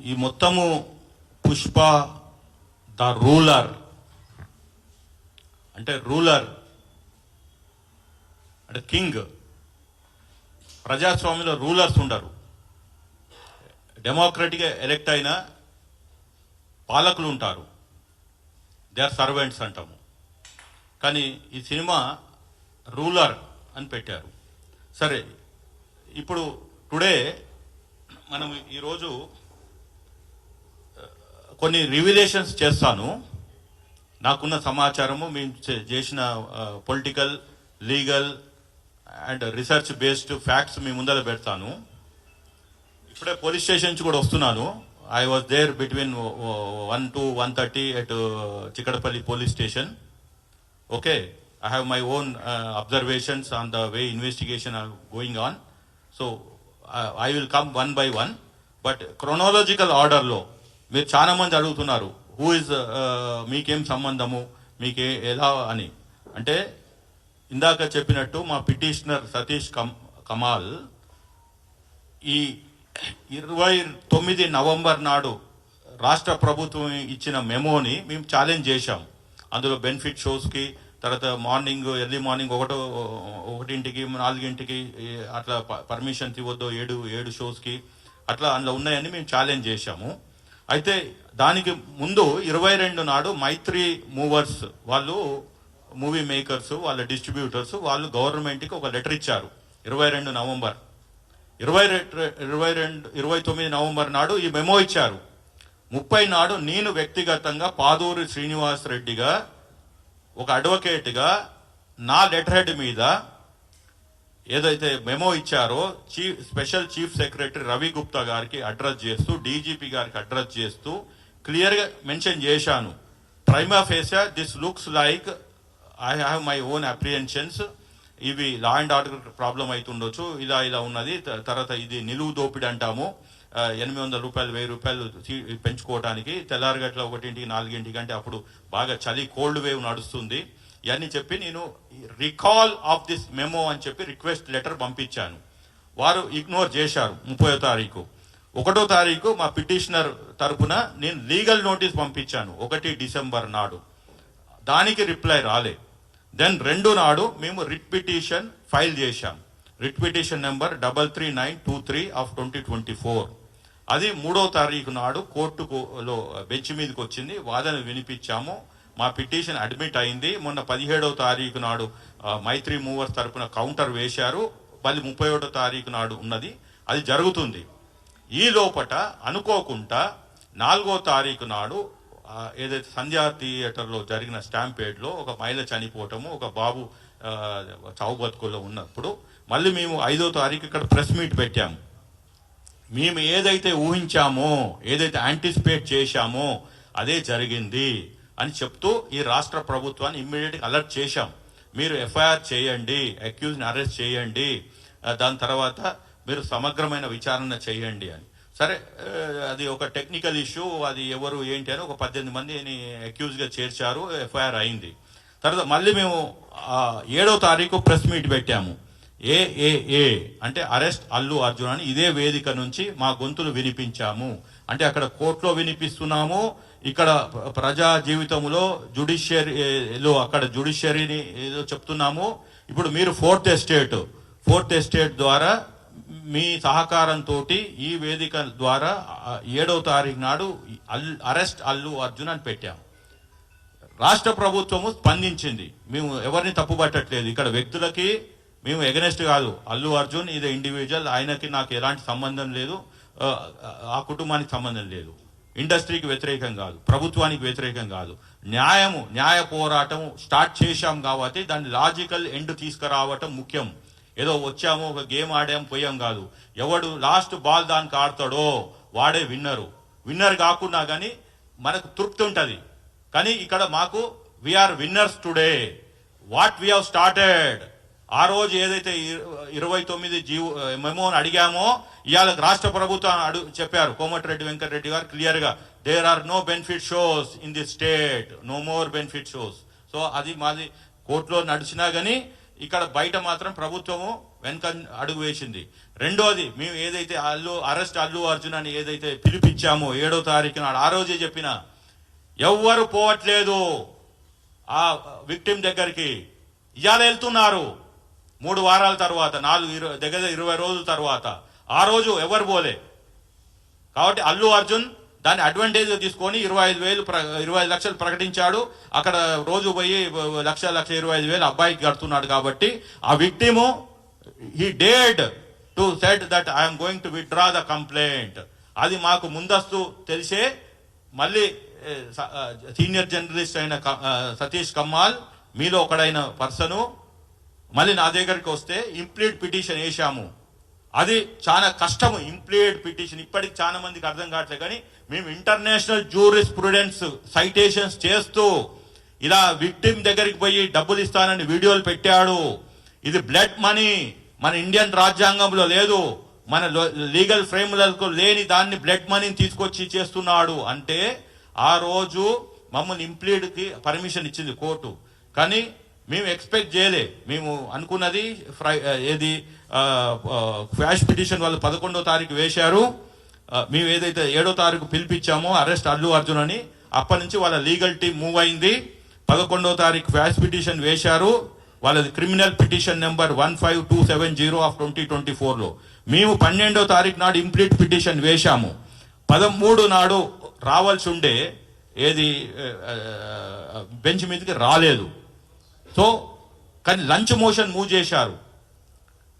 ఈ మొత్తము Pushpa the ruler అంటే కింగ్. ప్రజాస్వామ్యంలో రూలర్స్ ఉండరు. డెమోక్రటిక్గా ఎలెక్ట్ అయిన పాలకులు ఉంటారు, దే ఆర్ సర్వెంట్స్ అంటాము. కానీ ఈ సినిమా రూలర్ అని పెట్టారు. సరే, ఇప్పుడు టుడే మనం ఈరోజు కొన్ని రివిలేషన్స్ చేస్తాను. నాకున్న సమాచారము, మేము చేసిన political, legal and research based facts మీ ముందర పెడతాను. ఇప్పుడే పోలీస్ స్టేషన్ నుంచి కూడా వస్తున్నాను. I was there between 1 to 1:30 at Chikadapalli police station. Okay, I have my own observations on the way investigation are going on. So I will come one by one. But chronological order లో మీరు చాలా మంది అడుగుతున్నారు, who is మీకేం సంబంధము, మీకే ఎలా అని. అంటే ఇందాక చెప్పినట్టు మా పిటిషనర్ సతీష్ కమాల్ ఈ 29 నవంబర్ నాడు రాష్ట్ర ప్రభుత్వం ఇచ్చిన మెమోని మేము ఛాలెంజ్ చేశాం. అందులో బెనిఫిట్ షోస్కి, తర్వాత ఎర్లీ మార్నింగ్ 1:00, 4:00 అట్లా పర్మిషన్స్ ఇవ్వద్దు, 7 షోస్కి అట్లా అందులో ఉన్నాయని మేము ఛాలెంజ్ చేశాము. అయితే దానికి ముందు 22 నాడు మైత్రి మూవర్స్ వాళ్ళు, మూవీ మేకర్స్, వాళ్ళ డిస్ట్రిబ్యూటర్స్ వాళ్ళు గవర్నమెంట్కి ఒక లెటర్ ఇచ్చారు. 22 నవంబర్ 29 నవంబర్ నాడు ఈ మెమో ఇచ్చారు. 30 నాడు నేను వ్యక్తిగతంగా పాదూరి శ్రీనివాస్ రెడ్డిగా ఒక అడ్వకేట్గా నా లెటర్ హెడ్ మీద ఏదైతే మెమో ఇచ్చారో special chief secretary Ravi Gupta గారికి అడ్రస్ చేస్తూ, డీజీపీ గారికి అడ్రస్ చేస్తూ క్లియర్గా మెన్షన్ చేశాను. Prima facie this looks like I have my own apprehensions, ఇవి లా అండ్ ఆర్డర్ ప్రాబ్లం అవుతుండొచ్చు, ఇలా ఉన్నది. తర్వాత ఇది నిలువు దోపిడి అంటాము, 800 రూపాయలు 1000 రూపాయలు పెంచుకోవడానికి, తెల్లారగట్ల 1:00, 4:00 అంటే అప్పుడు బాగా చలి, కోల్డ్ వేవ్ నడుస్తుంది. ఇవన్నీ చెప్పి నేను రికాల్ ఆఫ్ దిస్ మెమో అని చెప్పి రిక్వెస్ట్ లెటర్ పంపించాను. వారు ఇగ్నోర్ చేశారు. 30వ తారీఖు 1వ తారీఖు మా పిటిషనర్ తరపున నేను లీగల్ నోటీస్ పంపించాను 1 డిసెంబర్ నాడు. దానికి రిప్లై రాలే. దెన్ 2 నాడు మేము రిట్ పిటిషన్ ఫైల్ చేశాం. Writ petition number 33923 of 2024. అది 3వ తారీఖు నాడు కోర్టులో బెంచ్ మీదకి వచ్చింది. వాదన వినిపించాము. మా పిటిషన్ అడ్మిట్ అయింది. మొన్న 17వ తారీఖు నాడు మైత్రి మూవర్స్ తరపున కౌంటర్ వేశారు. మళ్ళీ 31వ తారీఖు నాడు ఉన్నది, అది జరుగుతుంది. ఈ లోపట అనుకోకుండా 4వ తారీఖు నాడు ఏదైతే సంధ్యా థియేటర్లో జరిగిన స్టాంపేడ్లో ఒక మహిళ చనిపోవటము, ఒక బాబు చావు బతుకుల్లో ఉన్నప్పుడు మళ్ళీ మేము 5వ తారీఖు ఇక్కడ ప్రెస్ మీట్ పెట్టాము. మేము ఏదైతే ఊహించామో, ఏదైతే యాంటిసిపేట్ చేశామో అదే జరిగింది అని చెప్తూ ఈ రాష్ట్ర ప్రభుత్వాన్ని ఇమ్మీడియట్గా అలర్ట్ చేశాం. మీరు ఎఫ్ఐఆర్ చేయండి, అక్యూజ్ని అరెస్ట్ చేయండి, దాని తర్వాత మీరు సమగ్రమైన విచారణ చేయండి అని. సరే, అది ఒక టెక్నికల్ ఇష్యూ, అది ఎవరు ఏంటి అని ఒక 18 మందిని అక్యూజ్గా చేర్చారు, ఎఫ్ఐఆర్ అయింది. తర్వాత మళ్ళీ మేము 7వ తారీఖు ప్రెస్ మీట్ పెట్టాము. ఏఏఏ అంటే అరెస్ట్ అల్లు అర్జున్ అని ఇదే వేదిక నుంచి మా గొంతులు వినిపించాము. అంటే అక్కడ కోర్టులో వినిపిస్తున్నాము, ఇక్కడ ప్రజా జీవితంలో జుడిషియరీలో అక్కడ జుడిషియరీని ఏదో చెప్తున్నాము. ఇప్పుడు మీరు ఫోర్త్ ఎస్టేట్ ద్వారా మీ సహకారంతో ఈ వేదిక ద్వారా 7వ తారీఖు నాడు అరెస్ట్ అల్లు అర్జున్ అని పెట్టాము. రాష్ట్ర ప్రభుత్వము స్పందించింది. మేము ఎవరిని తప్పుపట్టట్లేదు. ఇక్కడ వ్యక్తులకి మేము ఎగనెస్ట్ కాదు. అల్లు అర్జున్ ఇది ఇండివిజువల్, ఆయనకి నాకు ఎలాంటి సంబంధం లేదు, ఆ కుటుంబానికి సంబంధం లేదు. ఇండస్ట్రీకి వ్యతిరేకం కాదు, ప్రభుత్వానికి వ్యతిరేకం కాదు. న్యాయ పోరాటం స్టార్ట్ చేశాం కాబట్టి దాన్ని లాజికల్ ఎండ్ తీసుకురావటం ముఖ్యం. ఏదో వచ్చాము, ఒక గేమ్ ఆడాం, పోయాం కాదు. ఎవడు లాస్ట్ బాల్ దానికి ఆడతాడో వాడే విన్నర్ కాకుండా కానీ మనకు తృప్తి ఉంటుంది. కానీ ఇక్కడ మాకు we are winners today. What we have started, ఆ రోజు ఏదైతే 29 మెమోని అడిగామో ఇవాళ రాష్ట్ర ప్రభుత్వం చెప్పారు. కోమటిరెడ్డి వెంకటరెడ్డి గారు క్లియర్గా, there are no benefit shows in the state, no more benefit shows. So అది మాది కోర్టులో నడిచినా కానీ ఇక్కడ బయట మాత్రం ప్రభుత్వము వెనక అడుగు వేసింది. రెండోది, మేము ఏదైతే అరెస్ట్ అల్లు అర్జున్ అని ఏదైతే పిలిపించామో 7వ తారీఖు నాడు, ఆ రోజే చెప్పిన ఎవ్వరు పోవట్లేదు ఆ విక్టిమ్ దగ్గరికి. ఇవాళ వెళ్తున్నారు 3 వారాల తర్వాత, దగ్గర 20 రోజుల తర్వాత. ఆ రోజు ఎవరు పోలే. కాబట్టి అల్లు అర్జున్ దాన్ని అడ్వాంటేజ్ తీసుకొని 25 లక్షలు ప్రకటించాడు. అక్కడ రోజు పోయి 1,25,000 అబ్బాయికి కడుతున్నాడు. కాబట్టి ఆ victim he dared to said that I'm going to withdraw the complaint. అది మాకు ముందస్తు తెలిసే మళ్ళీ సీనియర్ జర్నలిస్ట్ అయిన సతీష్ కమ్మాల్ మీలో ఒకడైన పర్సను మళ్ళీ నా దగ్గరికి వస్తే ఇంప్లీడ్ పిటిషన్ వేశాము. అది చాలా కష్టము ఇంప్లీడ్ పిటిషన్. ఇప్పటికి చాలా మందికి అర్థం కావట్లేదు. కానీ మేము ఇంటర్నేషనల్ జూరిస్ప్రుడెన్స్ సైటేషన్స్ చేస్తూ ఇలా విక్టిమ్ దగ్గరికి పోయి డబ్బులు ఇస్తానని వీడియోలు పెట్టాడు. ఇది బ్లడ్ మనీ, మన ఇండియన్ రాజ్యాంగంలో లేదు, మన లీగల్ ఫ్రేమ్లకు లేని దాన్ని బ్లడ్ మనీని తీసుకొచ్చి చేస్తున్నాడు అంటే ఆ రోజు మమ్మల్ని ఇంప్లీడ్కి పర్మిషన్ ఇచ్చింది కోర్టు. కానీ మేము ఎక్స్పెక్ట్ చేయలే. మేము అనుకున్నది ఏది క్వాష్ పిటిషన్ వాళ్ళు 11వ తారీఖు వేశారు. మేము ఏదైతే 7వ తారీఖు పిలిపించామో అరెస్ట్ అల్లు అర్జున్ అని, అప్పటి నుంచి వాళ్ళ లీగల్ టీం మూవ్ అయింది. 11వ తారీఖు క్వాష్ పిటిషన్ వేశారు. వాళ్ళది క్రిమినల్ పిటిషన్ నెంబర్ 15270 ఆఫ్ 2024లో. మేము 12వ తారీఖు నాడు ఇంప్లీట్ పిటిషన్ వేశాము. 13 నాడు రావాల్సి ఉండే ఏది బెంచ్ మీదకి రాలేదు. సో కానీ లంచ్ మోషన్ మూవ్ చేశారు.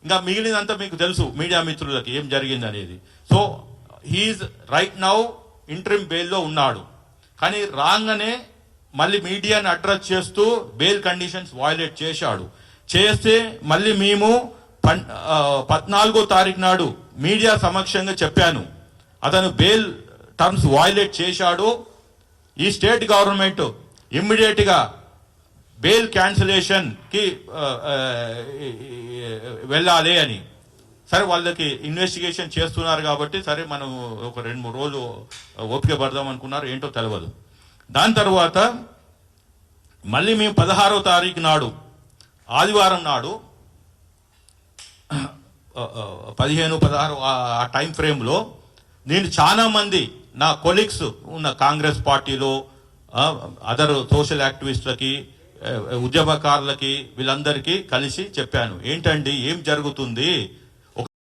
ఇంకా మిగిలినంతా మీకు తెలుసు మీడియా మిత్రులకి ఏం జరిగింది అనేది. So he's right now interim బెయిల్లో ఉన్నాడు. కానీ రాగానే మళ్ళీ మీడియాని అడ్రస్ చేస్తూ బెయిల్ కండిషన్స్ వయలేట్ చేశాడు. చేస్తే మళ్ళీ మేము 14వ తారీఖు నాడు మీడియా సమక్షంగా చెప్పాను, అతను బెయిల్ టర్మ్స్ వయలేట్ చేశాడు. ఈ స్టేట్ గవర్నమెంట్ ఇమ్మీడియట్గా బెయిల్ క్యాన్సిలేషన్కి వెళ్ళాలి అని. సరే వాళ్ళకి ఇన్వెస్టిగేషన్ చేస్తున్నారు కాబట్టి సరే మనం ఒక 2-3 రోజులు ఓపిక పడదాం అనుకున్నారు, ఏంటో తెలియదు. దాని తర్వాత మళ్ళీ మేము 16వ తారీఖు నాడు ఆదివారం నాడు 15, 16 ఆ టైం ఫ్రేమ్లో నేను చాలా మంది నా కొలీగ్స్ ఉన్న కాంగ్రెస్ పార్టీలో అదర్ సోషల్ యాక్టివిస్టులకి ఉద్యమకారులకి వీళ్ళందరికీ కలిసి చెప్పాను, ఏంటండి ఏం జరుగుతుంది,